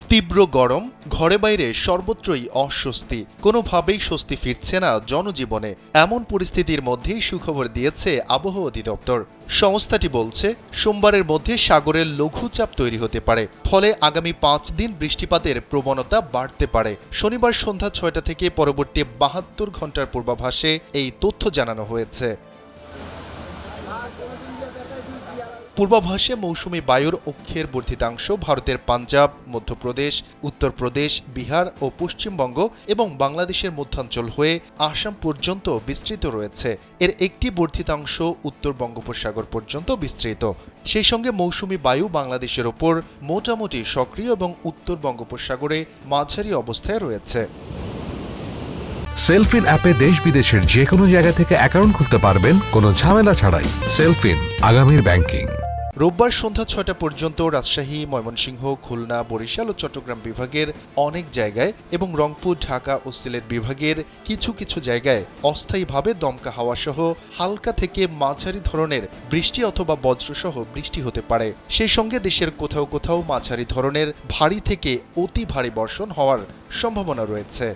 তীব্র গরম, ঘরে বাইরে সর্বত্রই অস্বস্তি, কোনোভাবেই স্বস্তি ফিরছে না জনজীবনে। এমন পরিস্থিতির মধ্যেই সুখবর দিয়েছে আবহাওয়া অধিদপ্তর। সংস্থাটি বলছে, সোমবারের মধ্যে সাগরের লঘুচাপ তৈরি হতে পারে, ফলে আগামী 5 দিন বৃষ্টিপাতের প্রবণতা বাড়তে পারে। শনিবার সন্ধ্যা 6টা থেকে পরবর্তী 72 ঘন্টার পূর্বাভাসে এই তথ্য জানানো হয়েছে। পূর্বাভাসে মৌসুমী বায়ুর অক্ষের বর্ধিতাংশ ভারতের পাঞ্জাব, মধ্যপ্রদেশ, উত্তরপ্রদেশ, বিহার ও পশ্চিমবঙ্গ এবং বাংলাদেশের মধ্যাঞ্চল হয়ে আসাম পর্যন্ত বিস্তৃত রয়েছে। এর একটি বর্ধিতাংশ উত্তর বঙ্গোপসাগর পর্যন্ত বিস্তৃত। সেই সঙ্গে মৌসুমী বায়ু বাংলাদেশের ওপর মোটামুটি সক্রিয় এবং উত্তর বঙ্গোপসাগরে মাঝারি অবস্থায় রয়েছে। সেলফিন অ্যাপে দেশ বিদেশের যে কোনো জায়গা থেকে অ্যাকাউন্ট খুলতে পারবেন কোনো ঝামেলা ছাড়াই। সেলফিন, আগামীর ব্যাংকিং। রোববার সন্ধ্যা 6টা পর্যন্ত রাজশাহী, ময়মনসিংহ, খুলনা, বরিশাল ও চট্টগ্রাম বিভাগের অনেক জায়গায় এবং রংপুর, ঢাকা ও সিলেট বিভাগের কিছু কিছু জায়গায় অস্থায়ীভাবে দমকা হাওয়া সহ হালকা থেকে মাঝারি ধরনের বৃষ্টি অথবা বজ্রসহ বৃষ্টি হতে পারে। সেই সঙ্গে দেশের কোথাও কোথাও মাঝারি ধরনের ভারী থেকে অতি ভারী বর্ষণ হওয়ার সম্ভাবনা রয়েছে।